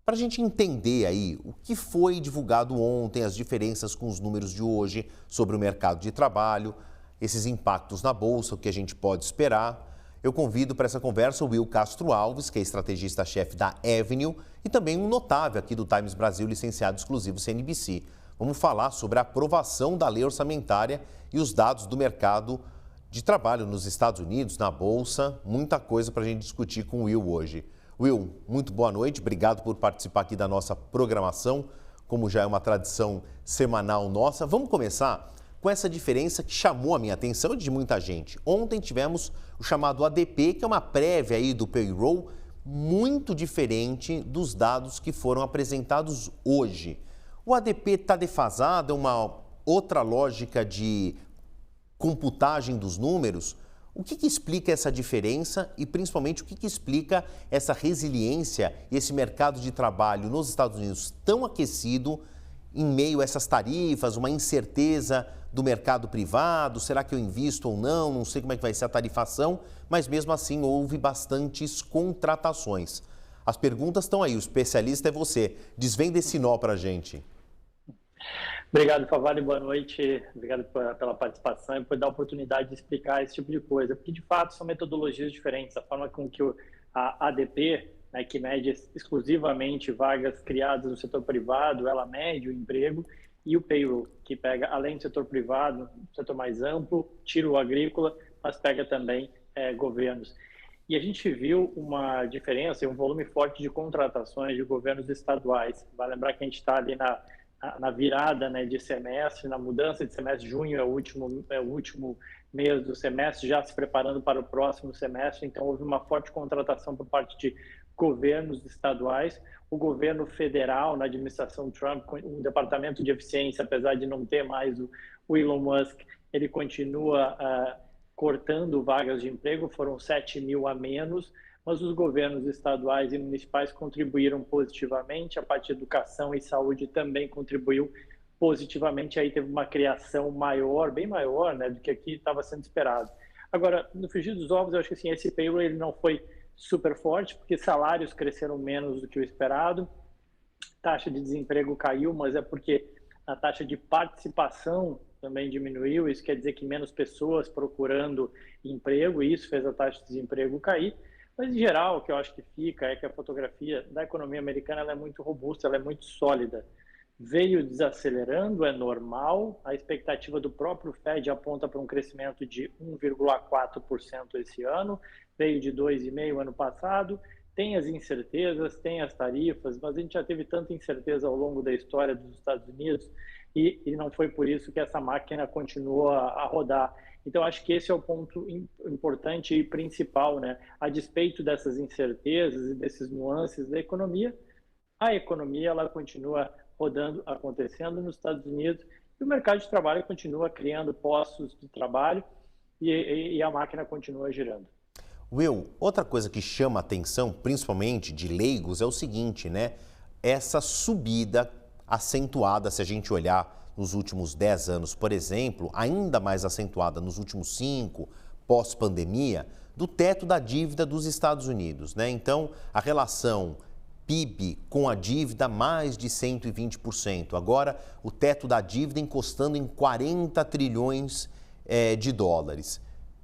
para a gente entender aí o que foi divulgado ontem, as diferenças com os números de hoje sobre o mercado de trabalho, esses impactos na Bolsa, o que a gente pode esperar. Eu convido para essa conversa o Will Castro Alves, que é estrategista-chefe da Avenue e também um notável aqui do Times Brasil, licenciado exclusivo CNBC. Vamos falar sobre a aprovação da lei orçamentária e os dados do mercado de trabalho nos Estados Unidos, na Bolsa. Muita coisa para a gente discutir com o Will hoje. Will, muito boa noite, obrigado por participar aqui da nossa programação, como já é uma tradição semanal nossa. Vamos começar com essa diferença que chamou a minha atenção e de muita gente. Ontem tivemos o chamado ADP, que é uma prévia aí do payroll, muito diferente dos dados que foram apresentados hoje. O ADP está defasado, é uma outra lógica de computagem dos números. O que explica essa diferença e, principalmente, o que explica essa resiliência e esse mercado de trabalho nos Estados Unidos tão aquecido em meio a essas tarifas, uma incerteza do mercado privado? Será que eu invisto ou não? Não sei como é que vai ser a tarifação, mas mesmo assim houve bastantes contratações. As perguntas estão aí, o especialista é você. Desvenda esse nó para a gente. Obrigado, Favale, boa noite. Obrigado pela participação e por dar a oportunidade de explicar esse tipo de coisa, porque de fato são metodologias diferentes. A forma com que a ADP, né, que mede exclusivamente vagas criadas no setor privado, ela mede o emprego, e o payroll, que pega, além do setor privado, setor mais amplo, tira o agrícola, mas pega também governos. E a gente viu uma diferença e um volume forte de contratações de governos estaduais. Vai lembrar que a gente está ali na virada, né, de semestre, na mudança de semestre. Junho é o último mês do semestre, já se preparando para o próximo semestre. Então, houve uma forte contratação por parte de governos estaduais. O governo federal, na administração Trump, o Departamento de Eficiência, apesar de não ter mais o Elon Musk, ele continua cortando vagas de emprego, foram 7.000 a menos, mas os governos estaduais e municipais contribuíram positivamente, a parte de educação e saúde também contribuiu positivamente, aí teve uma criação maior, bem maior, né, do que aqui estava sendo esperado. Agora, no frigir dos ovos, eu acho que assim, esse payroll ele não foi super forte, porque salários cresceram menos do que o esperado, taxa de desemprego caiu, mas é porque a taxa de participação também diminuiu, isso quer dizer que menos pessoas procurando emprego, e isso fez a taxa de desemprego cair. Mas, em geral, o que eu acho que fica é que a fotografia da economia americana ela é muito robusta, ela é muito sólida. Veio desacelerando, é normal, a expectativa do próprio Fed aponta para um crescimento de 1,4% esse ano, veio de 2,5% ano passado, tem as incertezas, tem as tarifas, mas a gente já teve tanta incerteza ao longo da história dos Estados Unidos e não foi por isso que essa máquina continua a rodar. Então, acho que esse é o ponto importante e principal, né? A despeito dessas incertezas e desses nuances da economia, a economia ela continua rodando, acontecendo nos Estados Unidos e o mercado de trabalho continua criando postos de trabalho e a máquina continua girando. Will, outra coisa que chama a atenção, principalmente de leigos, é o seguinte, né? Essa subida acentuada, se a gente olhar nos últimos 10 anos, por exemplo, ainda mais acentuada nos últimos 5, pós-pandemia, do teto da dívida dos Estados Unidos, né? Então, a relação PIB com a dívida mais de 120%. Agora, o teto da dívida encostando em 40 trilhões de dólares.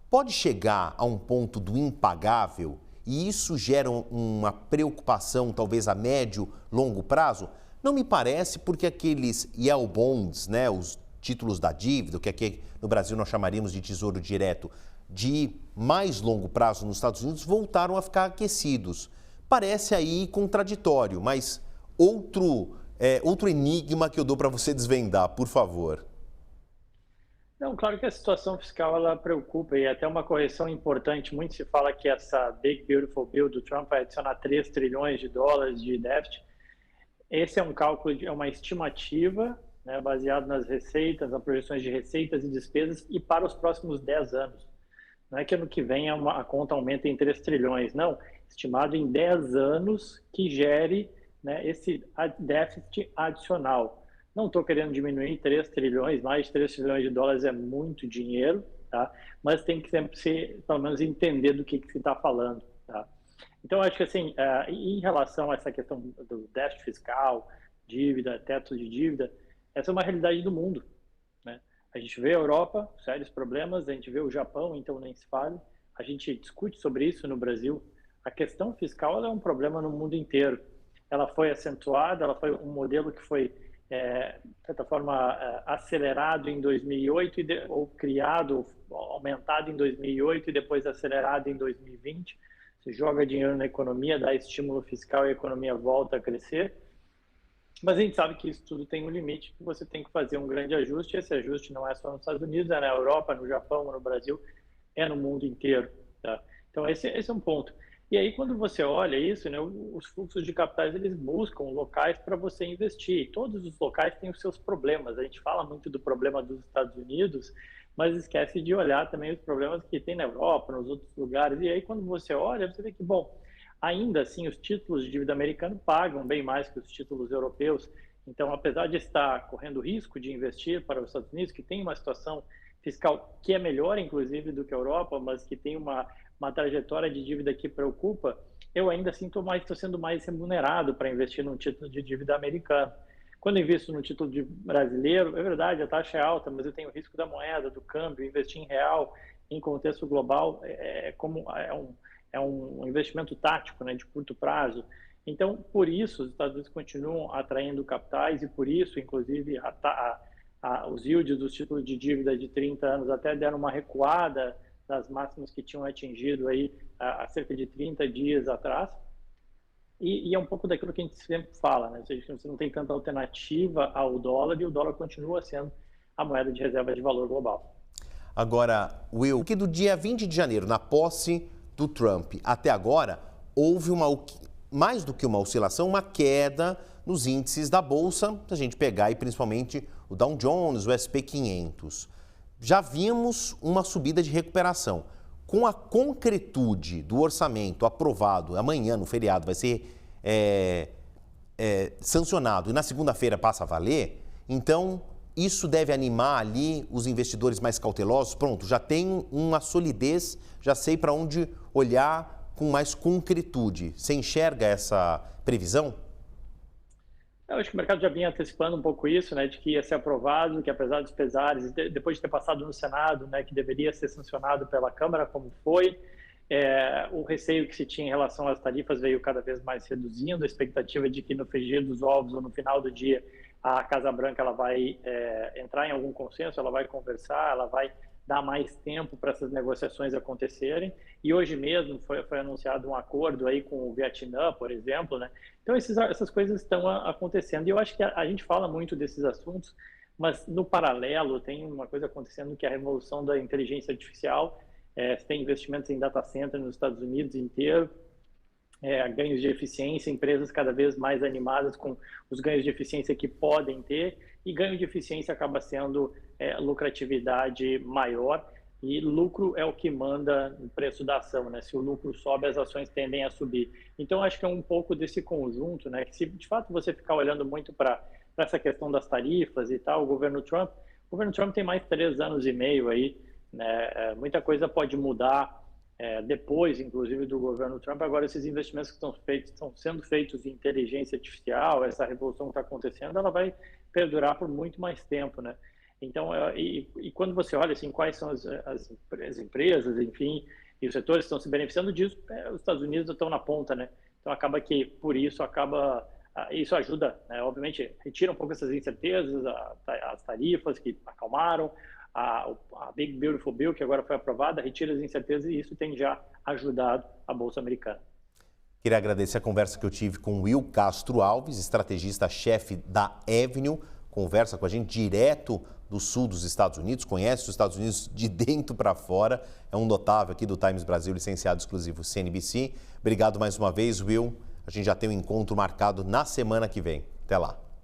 Pode chegar a um ponto do impagável e isso gera uma preocupação, talvez a médio, longo prazo? Não me parece, porque aqueles yield bonds, né, os títulos da dívida, que aqui no Brasil nós chamaríamos de tesouro direto, de mais longo prazo nos Estados Unidos, voltaram a ficar aquecidos. Parece aí contraditório, mas outro enigma que eu dou para você desvendar, por favor. Não, claro que a situação fiscal ela preocupa e até uma correção importante. Muito se fala que essa Big Beautiful Bill do Trump vai adicionar 3 trilhões de dólares de déficit. Esse é um cálculo, é uma estimativa, né, baseado nas receitas, nas projeções de receitas e despesas e para os próximos 10 anos. Não é que ano que vem a conta aumenta em 3 trilhões, não. Estimado em 10 anos que gere, né, esse déficit adicional. Não estou querendo diminuir 3 trilhões, mais de 3 trilhões de dólares é muito dinheiro, tá? Mas tem que sempre pelo menos entender do que se está falando, tá? Então, acho que assim, em relação a essa questão do déficit fiscal, dívida, teto de dívida, essa é uma realidade do mundo, né? A gente vê a Europa, sérios problemas, a gente vê o Japão, então nem se fale. A gente discute sobre isso no Brasil. A questão fiscal é um problema no mundo inteiro. Ela foi acentuada, ela foi um modelo que foi, de certa forma, acelerado em 2008, ou criado, aumentado em 2008 e depois acelerado em 2020. Você joga dinheiro na economia, dá estímulo fiscal e a economia volta a crescer. Mas a gente sabe que isso tudo tem um limite, que você tem que fazer um grande ajuste. Esse ajuste não é só nos Estados Unidos, é na Europa, no Japão, no Brasil, é no mundo inteiro. Tá? Então, esse é um ponto. E aí, quando você olha isso, né, os fluxos de capitais, eles buscam locais para você investir. E todos os locais têm os seus problemas. A gente fala muito do problema dos Estados Unidos, mas esquece de olhar também os problemas que tem na Europa, nos outros lugares. E aí, quando você olha, você vê que, bom, ainda assim, os títulos de dívida americana pagam bem mais que os títulos europeus. Então, apesar de estar correndo risco de investir para os Estados Unidos, que tem uma situação fiscal que é melhor, inclusive, do que a Europa, mas que tem uma trajetória de dívida que preocupa, eu ainda assim estou sendo mais remunerado para investir num título de dívida americano. Quando eu invisto no título de brasileiro, é verdade, a taxa é alta, mas eu tenho o risco da moeda, do câmbio, investir em real, em contexto global, é um investimento tático, né, de curto prazo. Então, por isso, os Estados Unidos continuam atraindo capitais e por isso, inclusive, os yields dos títulos de dívida de 30 anos até deram uma recuada das máximas que tinham atingido aí há cerca de 30 dias atrás. E é um pouco daquilo que a gente sempre fala, né? Ou seja, você não tem tanta alternativa ao dólar e o dólar continua sendo a moeda de reserva de valor global. Agora, Will, que do dia 20 de janeiro, na posse do Trump, até agora, houve mais do que uma oscilação, uma queda nos índices da Bolsa, se a gente pegar aí principalmente o Dow Jones, o S&P 500. Já vimos uma subida de recuperação. Com a concretude do orçamento aprovado, amanhã no feriado vai ser sancionado e na segunda-feira passa a valer, então isso deve animar ali os investidores mais cautelosos. Pronto, já tenho uma solidez, já sei para onde olhar com mais concretude. Você enxerga essa previsão? Eu acho que o mercado já vinha antecipando um pouco isso, né, de que ia ser aprovado, que apesar dos pesares, depois de ter passado no Senado, né, que deveria ser sancionado pela Câmara, como foi, o receio que se tinha em relação às tarifas veio cada vez mais reduzindo, a expectativa de que no frigir dos ovos ou no final do dia a Casa Branca ela vai entrar em algum consenso, ela vai conversar, ela vai dar mais tempo para essas negociações acontecerem. E hoje mesmo foi anunciado um acordo aí com o Vietnã, por exemplo, né? Então essas coisas estão acontecendo. E eu acho que a gente fala muito desses assuntos, mas no paralelo tem uma coisa acontecendo que é a revolução da inteligência artificial. Você tem investimentos em data center nos Estados Unidos inteiro, ganhos de eficiência, empresas cada vez mais animadas com os ganhos de eficiência que podem ter, e ganho de eficiência acaba sendo lucratividade maior, e lucro é o que manda no preço da ação, né? Se o lucro sobe, as ações tendem a subir. Então, acho que é um pouco desse conjunto, né? Que se de fato você ficar olhando muito para essa questão das tarifas e tal, o governo Trump tem mais 3 anos e meio aí, né? Muita coisa pode mudar depois, inclusive, do governo Trump. Agora, esses investimentos que estão sendo feitos em inteligência artificial, essa revolução que está acontecendo, ela vai perdurar por muito mais tempo, né? Então, e quando você olha assim, quais são as empresas, enfim, e os setores que estão se beneficiando disso, os Estados Unidos estão na ponta, né? Então, acaba que, por isso, isso ajuda, né? Obviamente, retira um pouco essas incertezas, as tarifas que acalmaram, a Big Beautiful Bill, que agora foi aprovada, retira as incertezas e isso tem já ajudado a Bolsa Americana. Queria agradecer a conversa que eu tive com Will Castro Alves, estrategista-chefe da Avenue, conversa com a gente direto do sul dos Estados Unidos, conhece os Estados Unidos de dentro para fora, é um notável aqui do Times Brasil, licenciado exclusivo CNBC. Obrigado mais uma vez, Will. A gente já tem um encontro marcado na semana que vem. Até lá.